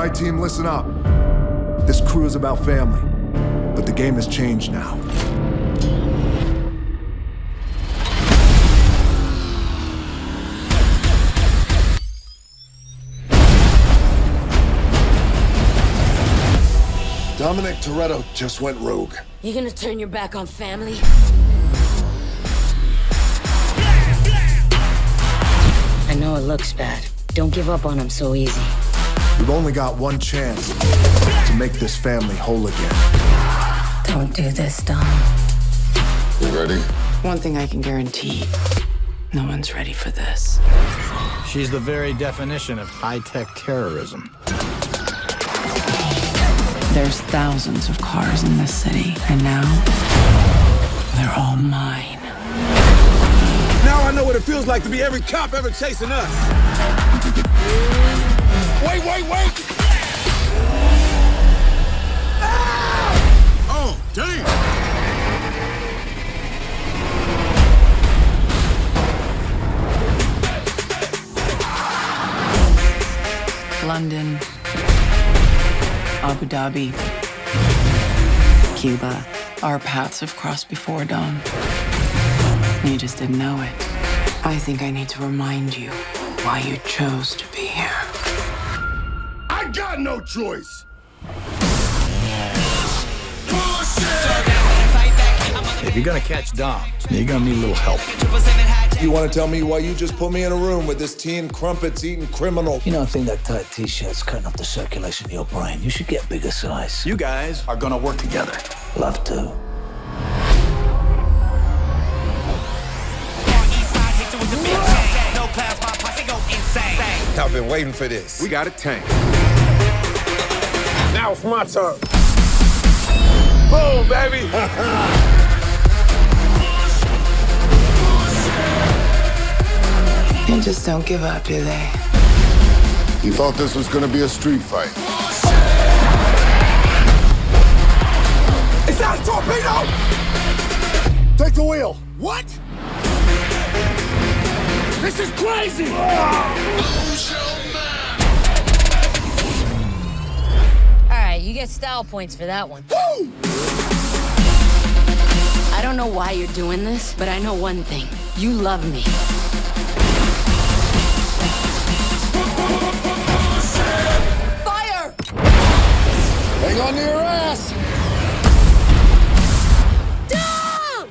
right, team, listen up. This crew is about family, but the game has changed now. Dominic Toretto just went rogue. You gonna turn your back on family? I know it looks bad. Don't give up on him so easy. We've only got one chance to make this family whole again. Don't do this, Dom. You ready? One thing I can guarantee, no one's ready for this. She's the very definition of high-tech terrorism. There's thousands of cars in this city, and now they're all mine. Now I know what it feels like to be every cop ever chasing us. Wait! Ah! Oh, damn! London, Abu Dhabi, Cuba. Our paths have crossed before, Dom. You just didn't know it. I think I need to remind you why you chose to be here. I got no choice. If you're gonna catch Dom, you're gonna need a little help. You want to tell me why you just put me in a room with this tea and crumpets eating criminal? You don't think that tight t-shirt's cutting off the circulation in your brain? You should get bigger size. You guys are gonna work together. Love to. I've been waiting for this. We got a tank. Now it's my turn. Boom, baby. They just don't give up, do they? You thought this was gonna be a street fight. Is that a torpedo? Take the wheel. What? This is crazy! Alright, you get style points for that one. Woo! I don't know why you're doing this, but I know one thing. You love me. Fire! Hang on to your ass. Dom!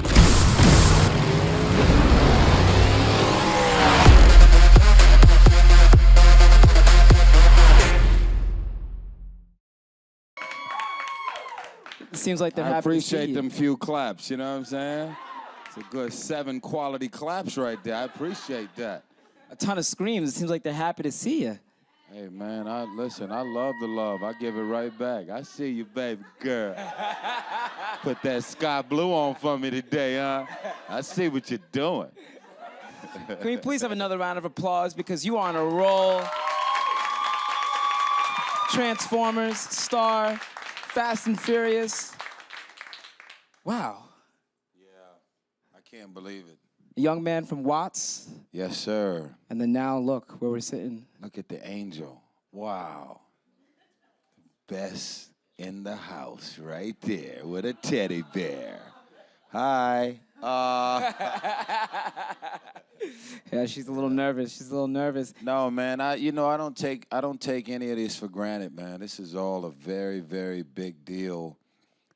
It seems like they're I happy to see appreciate you. them few claps, you know what I'm saying? It's a good 7 quality claps right there. I appreciate that. A ton of screams. It seems like they're happy to see you. Hey, man, I love the love. I give it right back. I see you, baby girl. Put that sky blue on for me today, huh? I see what you're doing. Can we please have another round of applause because you are on a roll. Transformers, Star, Fast and Furious. Wow. Yeah, I can't believe it. A young man from Watts, Yes, sir. and then now look where we're sitting. Look at the angel. Wow. Best in the house right there with a teddy bear. Hi. Yeah, she's a little nervous. She's a little nervous. No, man. I don't take any of this for granted, man. This is all a very, very big deal.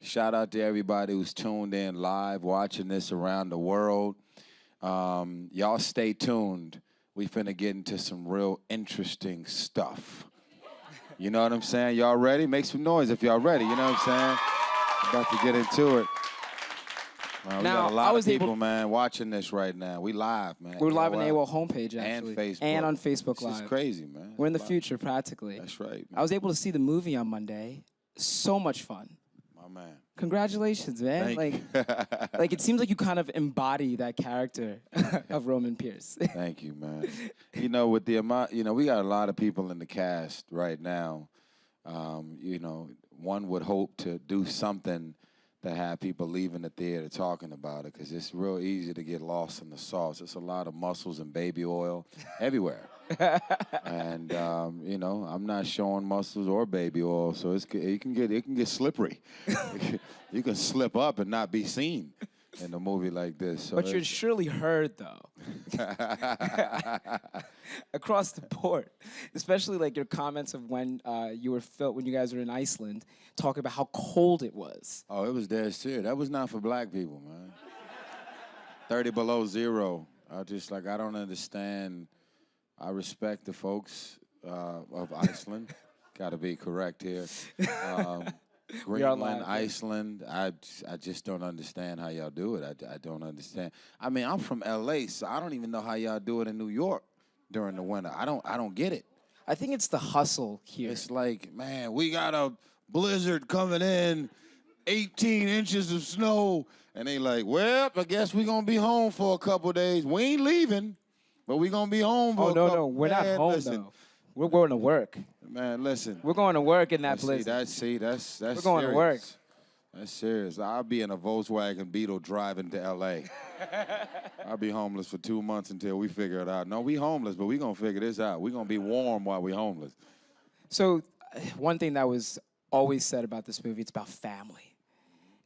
Shout out to everybody who's tuned in live, watching this around the world. Y'all stay tuned. We finna get into some real interesting stuff. You know what I'm saying? Y'all ready? Make some noise if y'all ready. You know what I'm saying? About to get into it. We got a lot of people, man, watching this right now. We live, man. We're live on the AWOL homepage, actually. And Facebook. And on Facebook Live. This is crazy, man. We're in the future, practically. That's right, man. I was able to see the movie on Monday. So much fun. My man. Congratulations, man. Like it seems like you kind of embody that character of Roman Pearce. Thank you, man. You know, with the amount, we got a lot of people in the cast right now. One would hope to do something to have people leaving the theater talking about it, because it's real easy to get lost in the sauce. It's a lot of muscles and baby oil everywhere. And you know, I'm not showing muscles or baby oil, so it can get slippery. You can slip up and not be seen in a movie like this. So But you're surely heard, though. Across the board. Especially like your comments of when when you guys were in Iceland, talking about how cold it was. Oh, it was dead serious. That was not for black people, man. 30 below zero. I don't understand. I respect the folks of Iceland. Got to be correct here. Greenland, Iceland, I just don't understand how y'all do it. I don't understand. I mean, I'm from LA, so I don't even know how y'all do it in New York during the winter. I don't get it. I think it's the hustle here. It's like, man, we got a blizzard coming in, 18 inches of snow, and they like, well, I guess we're going to be home for a couple days. We ain't leaving, but we're going to be home for a couple. No, we're not home, though. We're going to work. Man, listen. We're going to work in that blizzard. That's We're going serious. to work. That's serious. I'll be in a Volkswagen Beetle driving to L.A. I'll be homeless for 2 months until we figure it out. No, we homeless, but we going to figure this out. we going to be warm while we homeless. So one thing that was always said about this movie, it's about family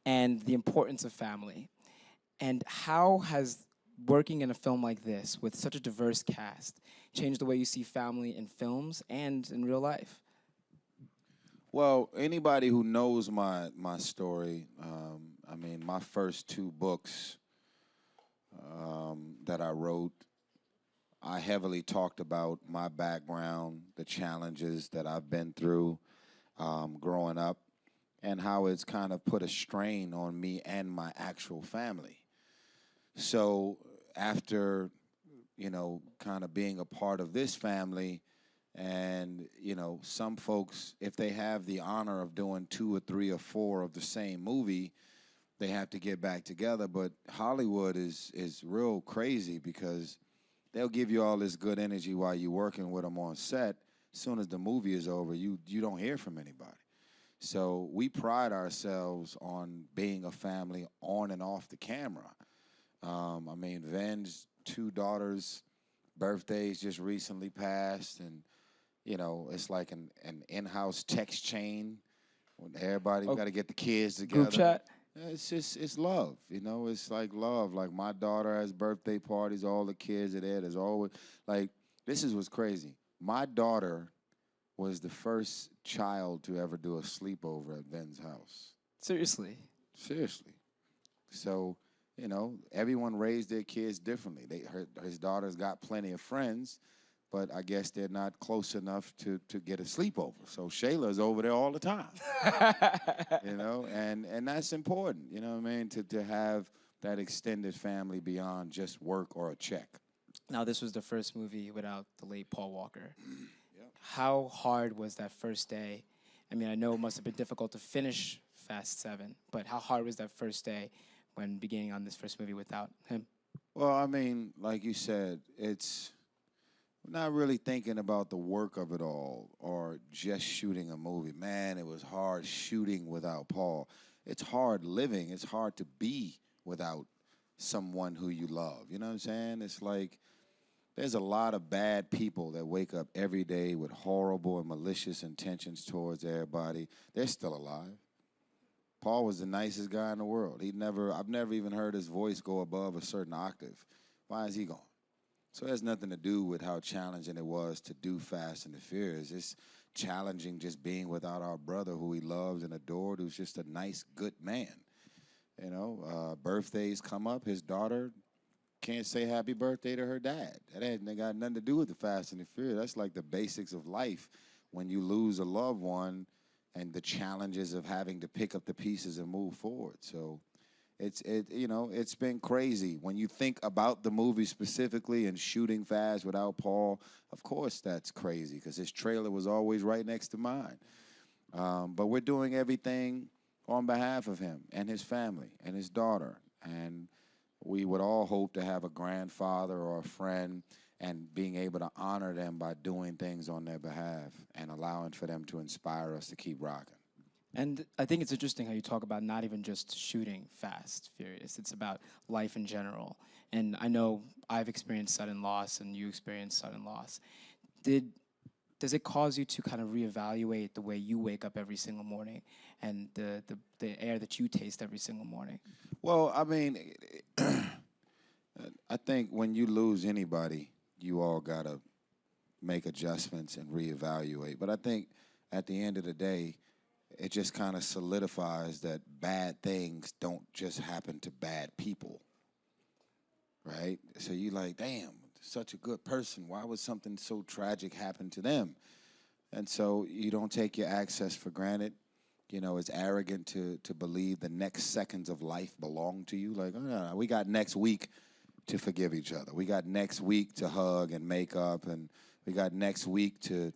and the importance of family. And how has working in a film like this with such a diverse cast changed the way you see family in films and in real life? Well, anybody who knows my story, I mean, my first 2 books that I wrote, I heavily talked about my background, the challenges that I've been through growing up, and how it's kind of put a strain on me and my actual family. So after, you know, kind of being a part of this family, and, you know, some folks, if they have the honor of doing 2 or 3 or 4 of the same movie, they have to get back together. But Hollywood is real crazy, because they'll give you all this good energy while you're working with them on set. As soon as the movie is over, you don't hear from anybody. So we pride ourselves on being a family on and off the camera. I mean, Ven's 2 daughters' birthdays just recently passed, and you know, it's like an in-house text chain when everybody got to get the kids together. Group chat? It's love, you know. It's like love. Like my daughter has birthday parties. All the kids are there. There's always like this is what's crazy. My daughter was the first child to ever do a sleepover at Ven's house. Seriously? Seriously. So, you know, everyone raised their kids differently. His daughter's got plenty of friends, but I guess they're not close enough to get a sleepover. So Shayla's over there all the time, you know, and that's important, you know what I mean, to have that extended family beyond just work or a check. Now, this was the first movie without the late Paul Walker. Yep. How hard was that first day? I mean, I know it must have been difficult to finish Fast 7, but how hard was that first day when beginning on this first movie without him? Well, I mean, like you said, it's not really thinking about the work of it all or just shooting a movie. Man, it was hard shooting without Paul. It's hard living. It's hard to be without someone who you love. You know what I'm saying? It's like there's a lot of bad people that wake up every day with horrible and malicious intentions towards everybody. They're still alive. Paul was the nicest guy in the world. I've never even heard his voice go above a certain octave. Why is he gone? So it has nothing to do with how challenging it was to do Fast and the Furious. It's challenging just being without our brother who he loved and adored, who's just a nice, good man. You know, birthdays come up. His daughter can't say happy birthday to her dad. That ain't got nothing to do with the Fast and the Furious. That's like the basics of life when you lose a loved one and the challenges of having to pick up the pieces and move forward. So it's been crazy. When you think about the movie specifically and shooting Fast without Paul, of course that's crazy because his trailer was always right next to mine. But we're doing everything on behalf of him and his family and his daughter. And we would all hope to have a grandfather or a friend and being able to honor them by doing things on their behalf and allowing for them to inspire us to keep rocking. And I think it's interesting how you talk about not even just shooting Fast, Furious. It's about life in general. And I know I've experienced sudden loss and you experienced sudden loss. Does it cause you to kind of reevaluate the way you wake up every single morning and the air that you taste every single morning? Well, I mean, I think when you lose anybody, you all got to make adjustments and reevaluate. But I think at the end of the day, it just kind of solidifies that bad things don't just happen to bad people, right? So you're like, damn, such a good person. Why would something so tragic happen to them? And so you don't take your access for granted. You know, it's arrogant to believe the next seconds of life belong to you. Like, oh, no, we got next week to forgive each other. We got next week to hug and make up, and we got next week to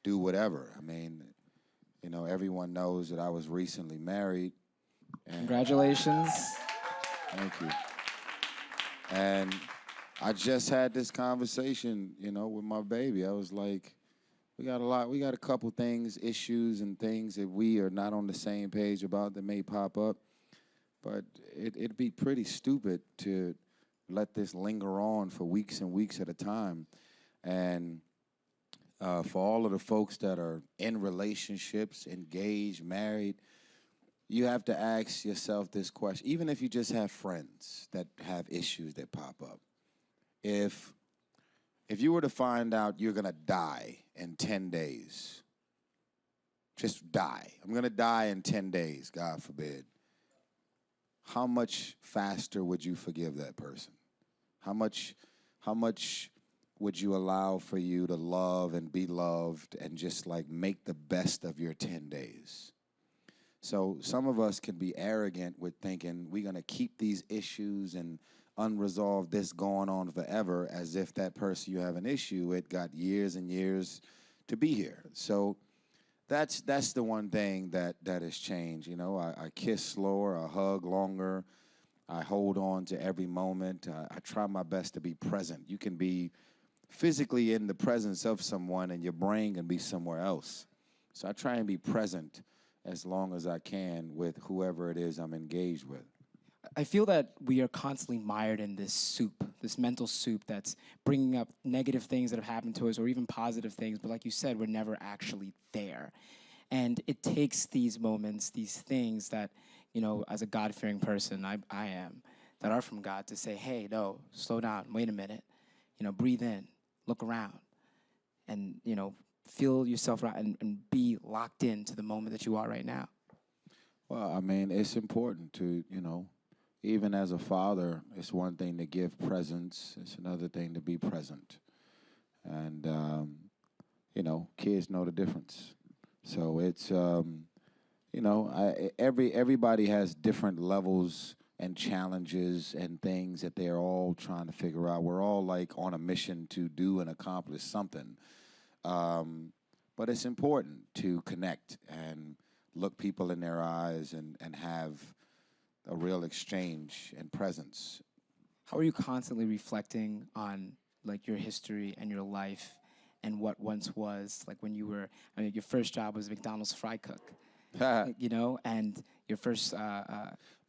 do whatever. I mean, you know, everyone knows that I was recently married. Congratulations. Thank you. And I just had this conversation, you know, with my baby. I was like, we got a couple things, issues and things that we are not on the same page about that may pop up. But it'd be pretty stupid to let this linger on for weeks and weeks at a time. And for all of the folks that are in relationships, engaged, married, you have to ask yourself this question, even if you just have friends that have issues that pop up. If you were to find out you're gonna die in 10 days, just die. I'm gonna die in 10 days, God forbid. How much faster would you forgive that person? How much would you allow for you to love and be loved and just like make the best of your 10 days? So some of us can be arrogant with thinking we're gonna keep these issues and unresolved this going on forever, as if that person you have an issue with got years and years to be here. So that's the one thing that has changed. You know, I kiss slower, I hug longer, I hold on to every moment. I try my best to be present. You can be physically in the presence of someone and your brain can be somewhere else. So I try and be present as long as I can with whoever it is I'm engaged with. I feel that we are constantly mired in this soup, this mental soup that's bringing up negative things that have happened to us or even positive things. But like you said, we're never actually there. And it takes these moments, these things that, you know, as a God-fearing person, I am, that are from God, to say, hey, no, slow down, wait a minute. You know, breathe in, look around, and, you know, feel yourself and be locked into the moment that you are right now. Well, I mean, it's important to, you know, even as a father, it's one thing to give presence. It's another thing to be present. And, you know, kids know the difference. So it's, you know, everybody has different levels and challenges and things that they're all trying to figure out. We're all like on a mission to do and accomplish something. But it's important to connect and look people in their eyes and have a real exchange and presence. How are you constantly reflecting on like your history and your life and what once was? Like when you were, I mean, your first job was McDonald's fry cook, you know, and your first...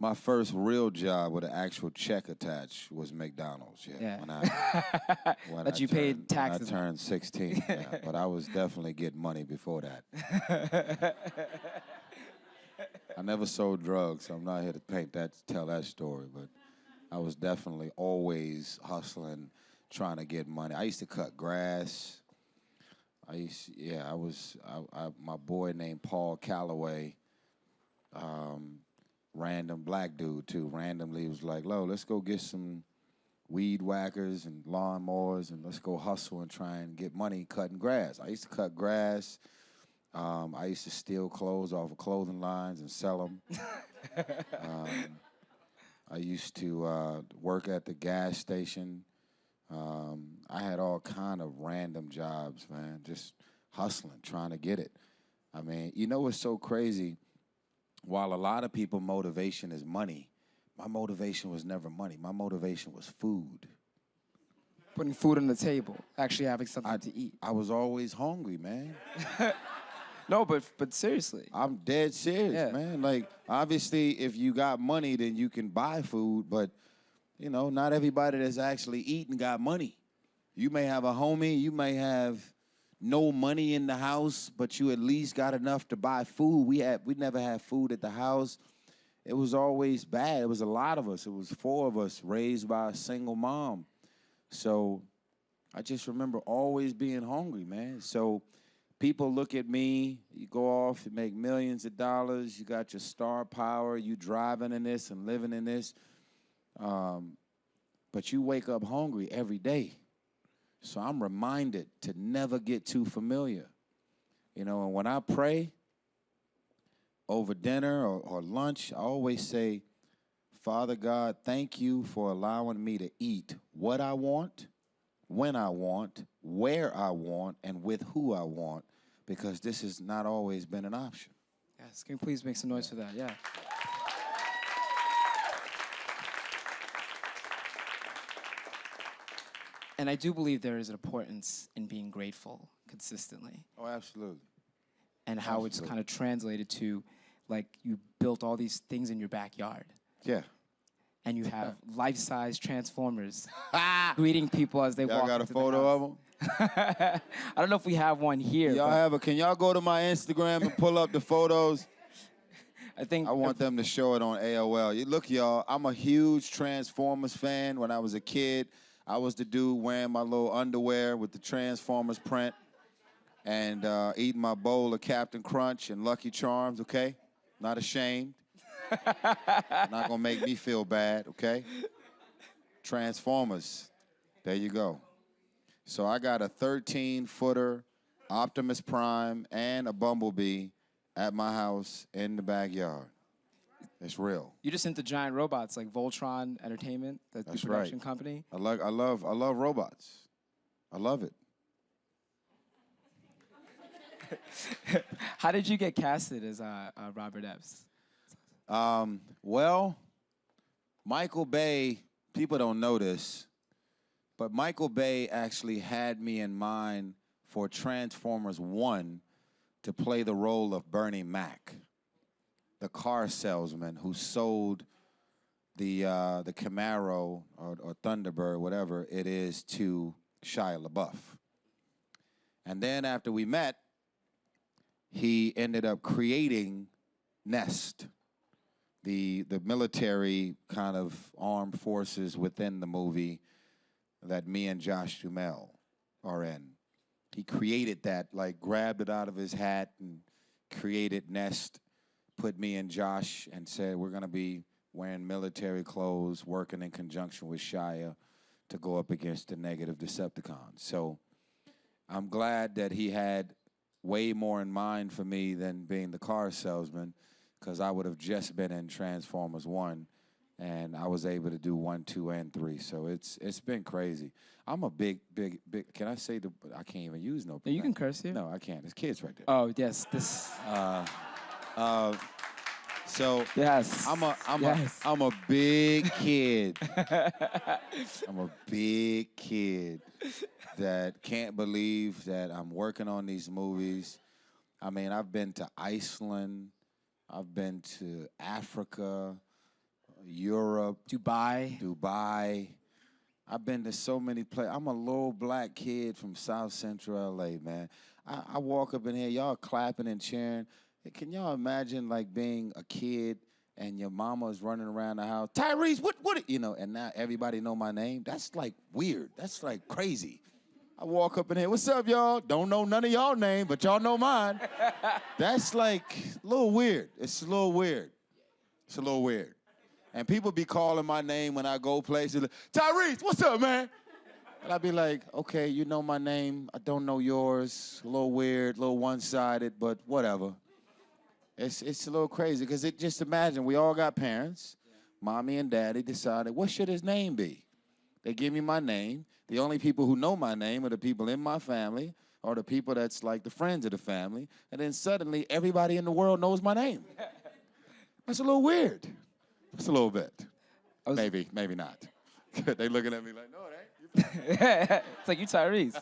My first real job with an actual check attached was McDonald's, Yeah. When That you paid taxes. When I turned 16, yeah, but I was definitely getting money before that. I never sold drugs, so I'm not here to tell that story, but I was definitely always hustling, trying to get money. I used to cut grass. My boy named Paul Calloway, random black dude too, randomly was like, "Lo, let's go get some weed whackers and lawnmowers and let's go hustle and try and get money cutting grass." I used to cut grass. I used to steal clothes off of clothing lines and sell them. I used to work at the gas station. I had all kind of random jobs, man, just hustling, trying to get it. I mean, you know what's so crazy? While a lot of people motivation is money, my motivation was never money. My motivation was food. Putting food on the table, actually having something to eat. I was always hungry, man. No, but seriously. I'm dead serious, Yeah. man. Like, obviously, if you got money, then you can buy food, but, you know, not everybody that's actually eating got money. You may have a homie, you may have no money in the house, but you at least got enough to buy food. We never had food at the house. It was always bad. It was a lot of us. It was 4 of us raised by a single mom. So I just remember always being hungry, man. So people look at me, you go off, you make millions of dollars, you got your star power, you driving in this and living in this, but you wake up hungry every day. So I'm reminded to never get too familiar. You know, and when I pray over dinner or lunch, I always say, Father God, thank you for allowing me to eat what I want, when I want, where I want, and with who I want, because this has not always been an option. Yes, can you please make some noise for that? Yeah. And I do believe there is an importance in being grateful consistently. Oh, absolutely. And how it's kind of translated to, like, you built all these things in your backyard. Yeah. And you have life-size Transformers greeting people as they walk Y'all got a into photo the of house. them? I don't know if we have one here. Y'all but have a, can y'all go to my Instagram and pull up the photos? I think I want them to show it on AOL. Look, y'all, I'm a huge Transformers fan. When I was a kid, I was the dude wearing my little underwear with the Transformers print and eating my bowl of Captain Crunch and Lucky Charms, okay? Not ashamed. Not gonna make me feel bad, okay? Transformers, there you go. So I got a 13-footer Optimus Prime and a Bumblebee at my house in the backyard. It's real. you just into giant robots like Voltron Entertainment, the That's production right. company. I love robots. I love it. How did you get casted as Robert Epps? Well, Michael Bay, people don't know this, but Michael Bay actually had me in mind for Transformers 1 to play the role of Bernie Mac, the car salesman who sold the Camaro or Thunderbird, whatever it is, to Shia LaBeouf. And then after we met, he ended up creating Nest, the military kind of armed forces within the movie that me and Josh Duhamel are in. He created that, like grabbed it out of his hat and created Nest, put me and Josh and said, we're gonna be wearing military clothes, working in conjunction with Shia to go up against the negative Decepticons. So I'm glad that he had way more in mind for me than being the car salesman, because I would have just been in Transformers 1, and I was able to do 1, 2, and 3. So it's been crazy. I'm a big, can I say I can't even use no. No, you can curse here. No, I can't. There's kids right there. Oh, yes, this. So Yes. I'm Yes. a big kid. I'm a big kid that can't believe that I'm working on these movies. I mean, I've been to Iceland, I've been to Africa, Europe, Dubai. I've been to so many places. I'm a little black kid from South Central LA, man. I walk up in here, y'all clapping and cheering. Can y'all imagine like being a kid and your mama's running around the house, Tyrese, what, you know, and now everybody know my name? That's like weird. That's like crazy. I walk up in here, what's up, y'all? Don't know none of y'all name, but y'all know mine. That's like a little weird. It's a little weird. It's a little weird. And people be calling my name when I go places. Like, Tyrese, what's up, man? And I'd be like, okay, you know my name. I don't know yours. A little weird, a little one-sided, but whatever. It's a little crazy, because just imagine, we all got parents. Mommy and daddy decided, what should his name be? They give me my name. The only people who know my name are the people in my family or the people that's like the friends of the family. And then suddenly, everybody in the world knows my name. That's a little weird. Just a little bit. Maybe not. They looking at me like, no, it ain't. It's like, you Tyrese.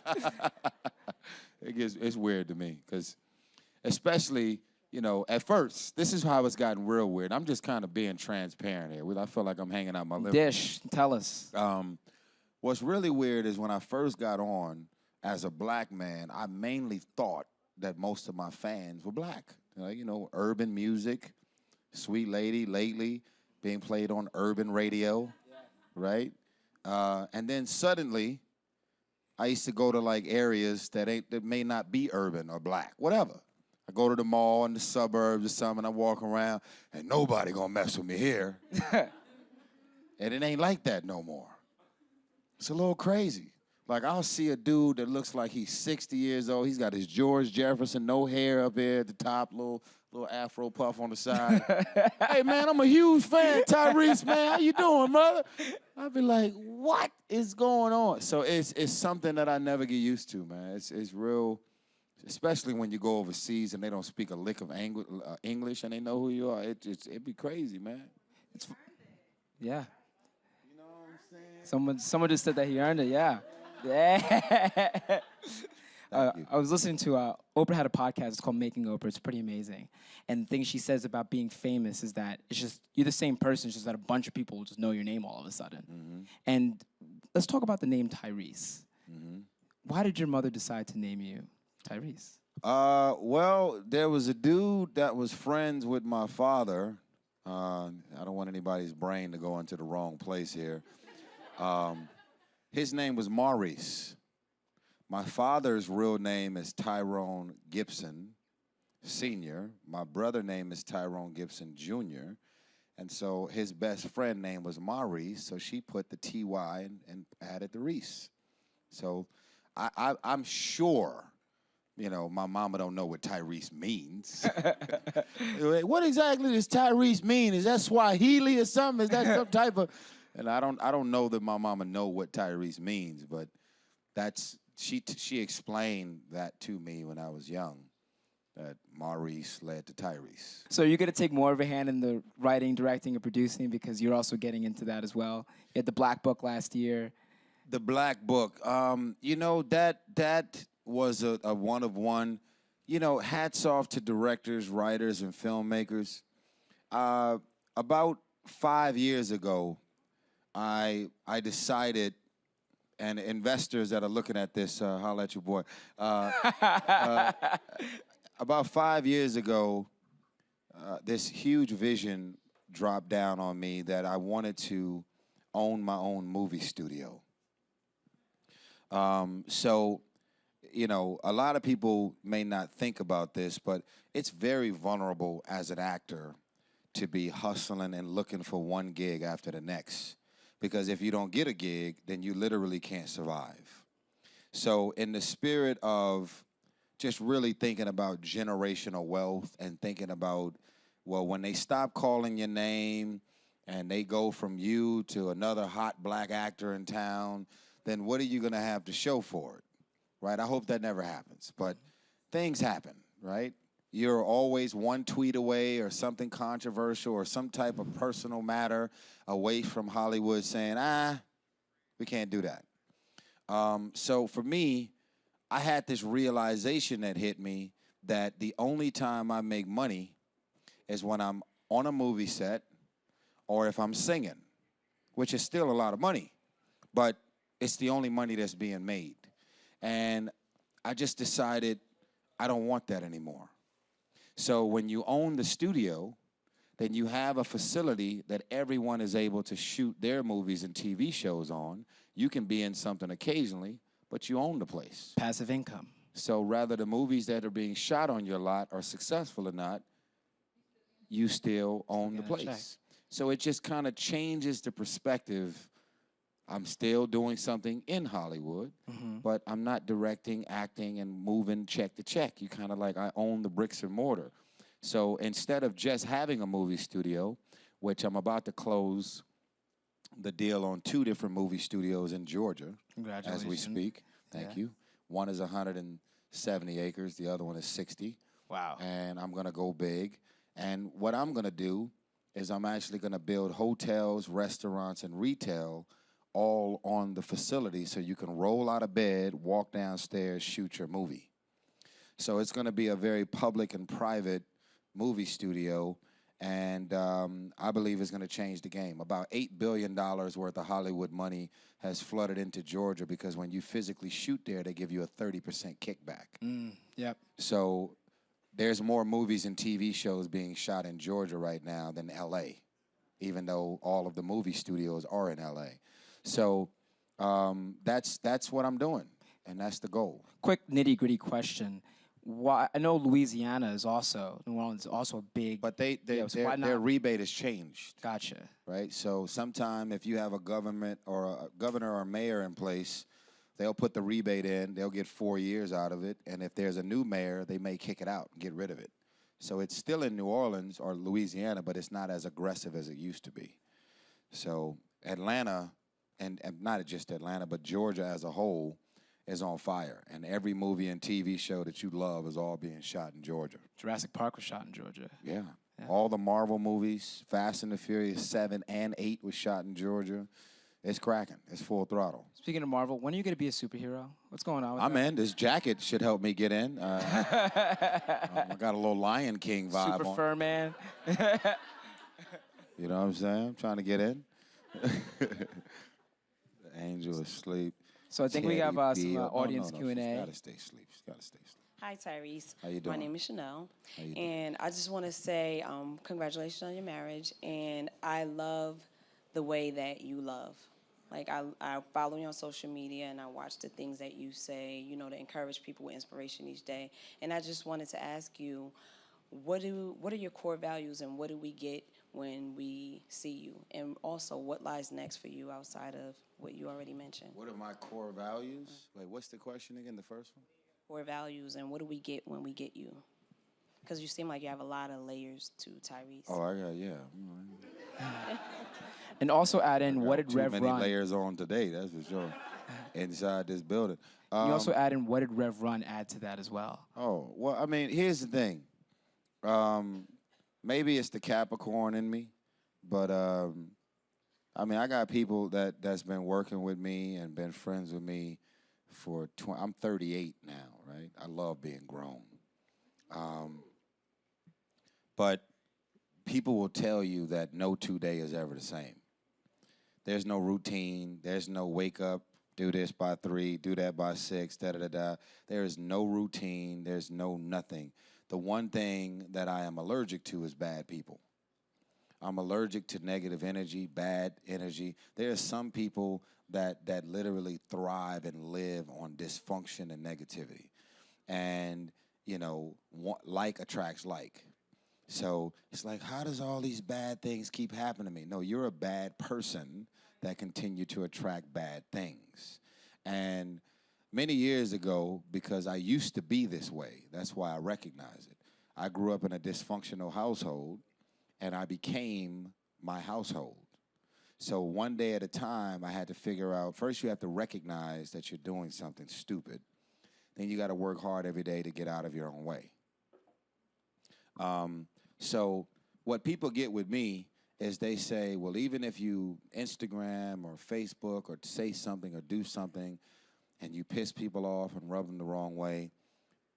It's weird to me, because especially, you know, at first, this is how it's gotten real weird. I'm just kind of being transparent here. I feel like I'm hanging out my living Dish, tell us. What's really weird is when I first got on as a black man, I mainly thought that most of my fans were black. You know, urban music, Sweet Lady, lately, being played on urban radio, right? And then suddenly, I used to go to like areas that may not be urban or black, whatever. I go to the mall in the suburbs or something, I walk around, and nobody gonna mess with me here. And it ain't like that no more. It's a little crazy. Like, I'll see a dude that looks like he's 60 years old. He's got his George Jefferson, no hair up here at the top, little afro puff on the side. Hey, man, I'm a huge fan, Tyrese, man. How you doing, brother? I'll be like, what is going on? So it's something that I never get used to, man. It's real, especially when you go overseas and they don't speak a lick of English and they know who you are. It'd be crazy, man. Yeah. You know what I'm saying? Someone just said that he earned it, yeah. Yeah. I was listening to Oprah had a podcast. It's called Making Oprah. It's pretty amazing. And the thing she says about being famous is that it's just you're the same person. It's just that a bunch of people just know your name all of a sudden. Mm-hmm. And let's talk about the name Tyrese. Mm-hmm. Why did your mother decide to name you Tyrese? Well, there was a dude that was friends with my father. I don't want anybody's brain to go into the wrong place here. His name was Maurice. My father's real name is Tyrone Gibson Sr. My brother's name is Tyrone Gibson Jr. And so his best friend name was Maurice, so she put the T-Y and added the Reese. So I'm sure, you know, my mama don't know what Tyrese means. What exactly does Tyrese mean? Is that Swahili or something? Is that some type of... And I don't know that my mama know what Tyrese means, but she explained that to me when I was young, that Maurice led to Tyrese. So you're going to take more of a hand in the writing, directing, and producing because you're also getting into that as well. You had the Black Book last year. The Black Book, you know, that was a one of one. You know, hats off to directors, writers, and filmmakers. About 5 years ago, I decided, and investors that are looking at this, holla at your boy. About 5 years ago, this huge vision dropped down on me that I wanted to own my own movie studio. So, you know, a lot of people may not think about this, but it's very vulnerable as an actor to be hustling and looking for one gig after the next. Because if you don't get a gig, then you literally can't survive. So in the spirit of just really thinking about generational wealth and thinking about, well, when they stop calling your name and they go from you to another hot black actor in town, then what are you going to have to show for it, right? I hope that never happens, but things happen, right? You're always one tweet away or something controversial or some type of personal matter away from Hollywood saying, we can't do that. So for me, I had this realization that hit me that the only time I make money is when I'm on a movie set or if I'm singing, which is still a lot of money, but it's the only money that's being made. And I just decided I don't want that anymore. So when you own the studio, then you have a facility that everyone is able to shoot their movies and TV shows on. You can be in something occasionally, but you own the place. Passive income. So rather the movies that are being shot on your lot are successful or not, you still own the place. Check. So it just kind of changes the perspective. I'm still doing something in Hollywood, but I'm not directing, acting, and moving check to check. You kind of like, I own the bricks and mortar. So instead of just having a movie studio, which I'm about to close the deal on 2 different movie studios in Georgia as we speak. Thank you. One is 170 acres. The other one is 60. Wow. And I'm going to go big. And what I'm going to do is I'm actually going to build hotels, restaurants, and retail all on the facility so you can roll out of bed, walk downstairs, shoot your movie. So it's going to be a very public and private movie studio, and I believe it's going to change the game. About $8 billion worth of Hollywood money has flooded into Georgia because when you physically shoot there, they give you a 30% kickback. Yep. So there's more movies and TV shows being shot in Georgia right now than L.A., even though all of the movie studios are in L.A. So that's what I'm doing, and that's the goal. Quick nitty-gritty question. Why? I know Louisiana is also, New Orleans is also a big. But so why their not? rebate has changed. Gotcha. Right? So sometime if you have a governor or mayor in place, they'll put the rebate in, they'll get 4 years out of it, and if there's a new mayor, they may kick it out and get rid of it. So it's still in New Orleans or Louisiana, but it's not as aggressive as it used to be. So Atlanta, and not just Atlanta, but Georgia as a whole, is on fire. And every movie and TV show that you love is all being shot in Georgia. Jurassic Park was shot in Georgia. Yeah. All the Marvel movies, Fast and the Furious 7 and 8 was shot in Georgia. It's cracking. It's full throttle. Speaking of Marvel, when are you going to be a superhero? What's going on with I'm that? in. This jacket should help me get in. I got a little Lion King vibe Super on. fur man. You know what I'm saying? I'm trying to get in. The angel is asleep. So I think we have some audience no, Q&A. She's got to stay asleep. She's got to stay asleep. Hi, Tyrese. How you doing? My name is Chanel. How you doing? And I just want to say congratulations on your marriage. And I love the way that you love. Like, I follow you on social media, and I watch the things that you say, you know, to encourage people with inspiration each day. And I just wanted to ask you, what are your core values, and what do we get when we see you? And also, what lies next for you outside of what you already mentioned? What are my core values? Wait, what's the question again, the first one? Core values, and what do we get when we get you? Because you seem like you have a lot of layers to Tyrese. Oh, I got, yeah. And also add in, what did Rev Too many Run? layers on today, that's for sure. Inside this building. You also add in, what did Rev Run add to that as well? Oh, well, I mean, here's the thing. Maybe it's the Capricorn in me, but I mean, I got people that's been working with me and been friends with me for I'm 38 now, right? I love being grown. But people will tell you that no 2 day is ever the same. There's no routine. There's no wake up, do this by 3, do that by 6, da-da-da-da. There is no routine. There's no nothing. The one thing that I am allergic to is bad people. I'm allergic to negative energy, bad energy. There are some people that literally thrive and live on dysfunction and negativity. And, you know, like attracts like. So it's like, how does all these bad things keep happening to me? No, you're a bad person that continue to attract bad things. And many years ago, because I used to be this way, that's why I recognize it. I grew up in a dysfunctional household, and I became my household. So one day at a time, I had to figure out, first you have to recognize that you're doing something stupid. Then you got to work hard every day to get out of your own way. So what people get with me is they say, well, even if you Instagram or Facebook or say something or do something and you piss people off and rub them the wrong way,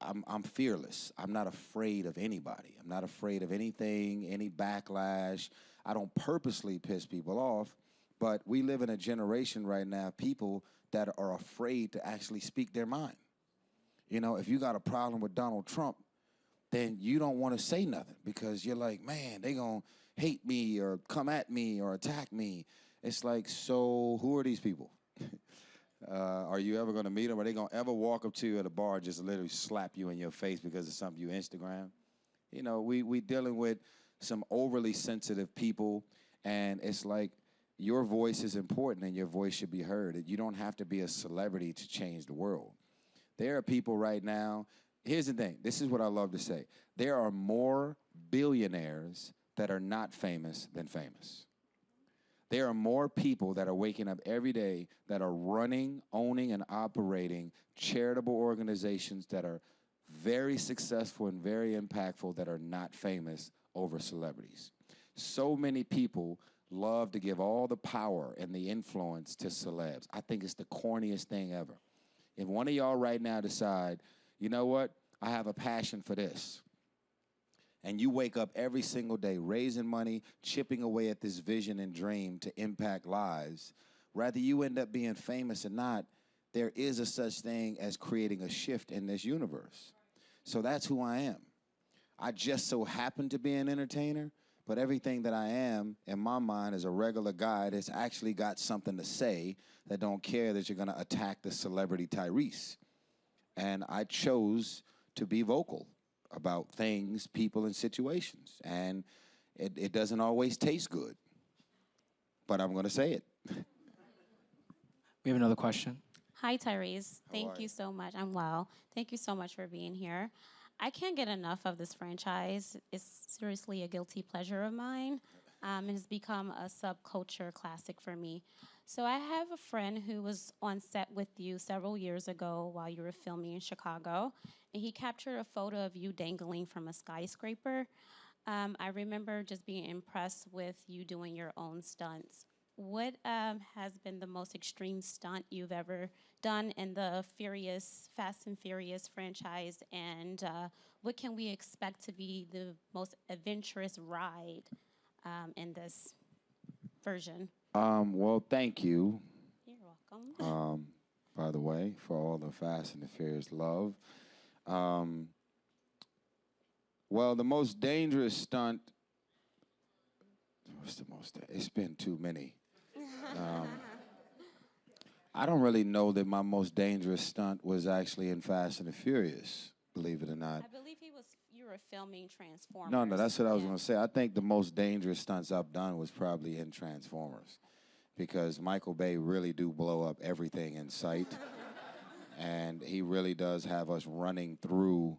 I'm fearless. I'm not afraid of anybody. I'm not afraid of anything, any backlash. I don't purposely piss people off, but we live in a generation right now, people that are afraid to actually speak their mind. You know, if you got a problem with Donald Trump, then you don't want to say nothing because you're like, man, they gonna hate me or come at me or attack me. It's like, so who are these people? Are you ever gonna meet them? Are they gonna ever walk up to you at a bar and just literally slap you in your face because of something you Instagram? You know, we dealing with some overly sensitive people, and it's like your voice is important and your voice should be heard. You don't have to be a celebrity to change the world. There are people right now. Here's the thing. This is what I love to say. There are more billionaires that are not famous than famous. There are more people that are waking up every day that are running, owning, and operating charitable organizations that are very successful and very impactful that are not famous over celebrities. So many people love to give all the power and the influence to celebs. I think it's the corniest thing ever. If one of y'all right now decide, you know what, I have a passion for this. And you wake up every single day raising money, chipping away at this vision and dream to impact lives, whether you end up being famous or not, there is a such thing as creating a shift in this universe. So that's who I am. I just so happen to be an entertainer, but everything that I am, in my mind, is a regular guy that's actually got something to say that don't care that you're going to attack the celebrity Tyrese. And I chose to be vocal about things, people, and situations. And it doesn't always taste good, but I'm going to say it. We have another question. Hi, Tyrese. Thank you? you so much. I'm well. Thank you so much for being here. I can't get enough of this franchise. It's seriously a guilty pleasure of mine. It has become a subculture classic for me. So I have a friend who was on set with you several years ago while you were filming in Chicago, and he captured a photo of you dangling from a skyscraper. I remember just being impressed with you doing your own stunts. What has been the most extreme stunt you've ever done in the Fast and Furious franchise, and what can we expect to be the most adventurous ride in this version? Well, thank you, You're welcome. by the way, for all the Fast and the Furious love. Well, the most dangerous stunt, what's the most, it's been too many. I don't really know that my most dangerous stunt was actually in Fast and the Furious, believe it or not. I believe you were filming Transformers. No, that's what I was going to say. I think the most dangerous stunts I've done was probably in Transformers, because Michael Bay really do blow up everything in sight, and he really does have us running through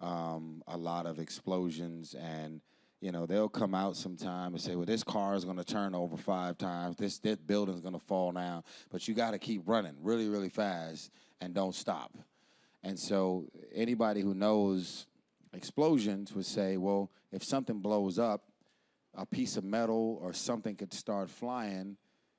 a lot of explosions, and they'll come out sometime and say, well, this car is going to turn over 5 times, this building's going to fall down, but you got to keep running really, really fast and don't stop. And so anybody who knows explosions would say, well, if something blows up, a piece of metal or something could start flying,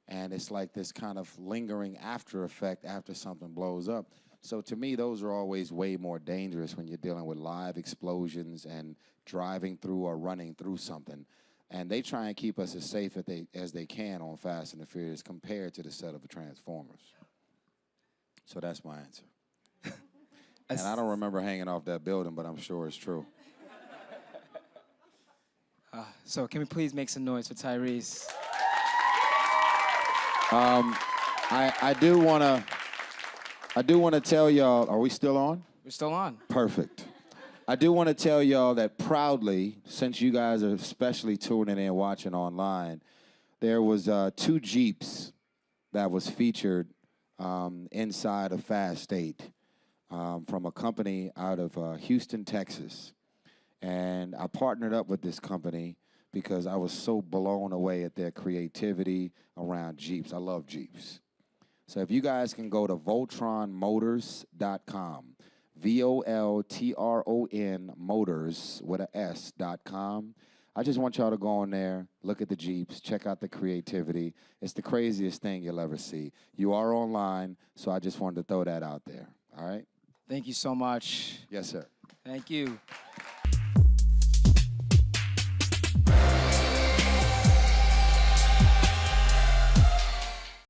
and it's like this kind of lingering after effect after something blows up. So to me, those are always way more dangerous when you're dealing with live explosions and driving through or running through something. And they try and keep us as safe as they can on Fast and the Furious compared to the set of the Transformers. So that's my answer. And I don't remember hanging off that building, but I'm sure it's true. So can we please make some noise for Tyrese? I do want to tell y'all, are we still on? We're still on. Perfect. I do want to tell y'all that proudly, since you guys are especially tuning in watching online, there was 2 Jeeps that was featured inside of Fast 8 from a company out of Houston, Texas. And I partnered up with this company because I was so blown away at their creativity around Jeeps. I love Jeeps. So if you guys can go to VoltronMotors.com, VOLTRON Motors with a S.com. I just want y'all to go on there, look at the Jeeps, check out the creativity. It's the craziest thing you'll ever see. You are online, so I just wanted to throw that out there. All right? Thank you so much. Yes, sir. Thank you.